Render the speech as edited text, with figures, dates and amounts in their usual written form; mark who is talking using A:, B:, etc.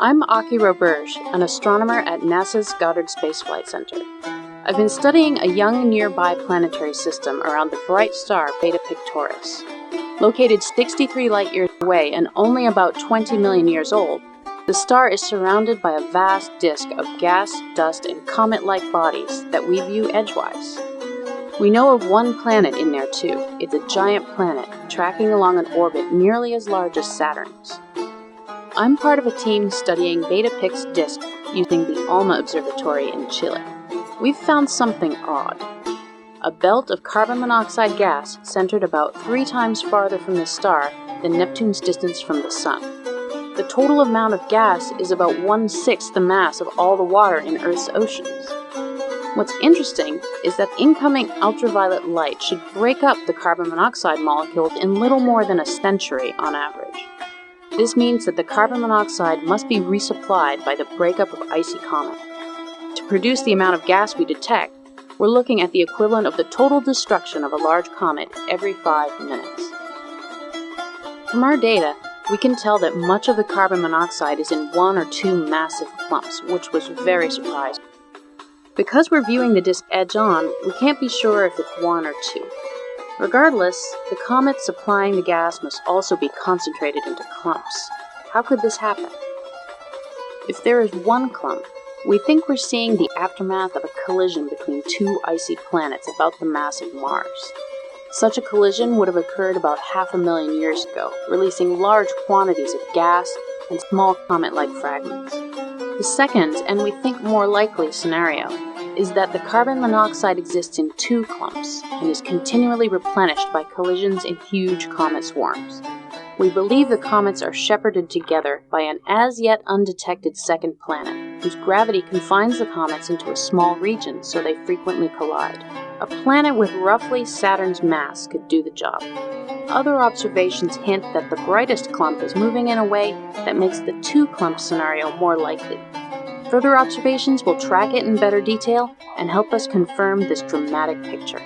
A: I'm Aki Roberge, an astronomer at NASA's Goddard Space Flight Center. I've been studying a young nearby planetary system around the bright star Beta Pictoris. Located 63 light-years away and only about 20 million years old, the star is surrounded by a vast disk of gas, dust, and comet-like bodies that we view edgewise. We know of one planet in there too. It's a giant planet, tracking along an orbit nearly as large as Saturn's. I'm part of a team studying Beta Pic's disk using the Alma Observatory in Chile. We've found something odd. A belt of carbon monoxide gas centered about 3 times farther from the star than Neptune's distance from the Sun. The total amount of gas is about 1/6 the mass of all the water in Earth's oceans. What's interesting is that incoming ultraviolet light should break up the carbon monoxide molecules in little more than a century on average. This means that the carbon monoxide must be resupplied by the breakup of icy comet. To produce the amount of gas we detect, we're looking at the equivalent of the total destruction of a large comet every 5 minutes. From our data, we can tell that much of the carbon monoxide is in 1 or 2 massive clumps, which was very surprising. Because we're viewing the disk edge-on, we can't be sure if it's 1 or 2. Regardless, the comet supplying the gas must also be concentrated into clumps. How could this happen? If there is 1 clump, we think we're seeing the aftermath of a collision between 2 icy planets about the mass of Mars. Such a collision would have occurred about 500,000 years ago, releasing large quantities of gas and small comet-like fragments. The second, and we think more likely scenario, is that the carbon monoxide exists in 2 clumps and is continually replenished by collisions in huge comet swarms. We believe the comets are shepherded together by an as-yet undetected second planet, whose gravity confines the comets into a small region so they frequently collide. A planet with roughly Saturn's mass could do the job. Other observations hint that the brightest clump is moving in a way that makes the 2-clump scenario more likely. Further observations will track it in better detail and help us confirm this dramatic picture.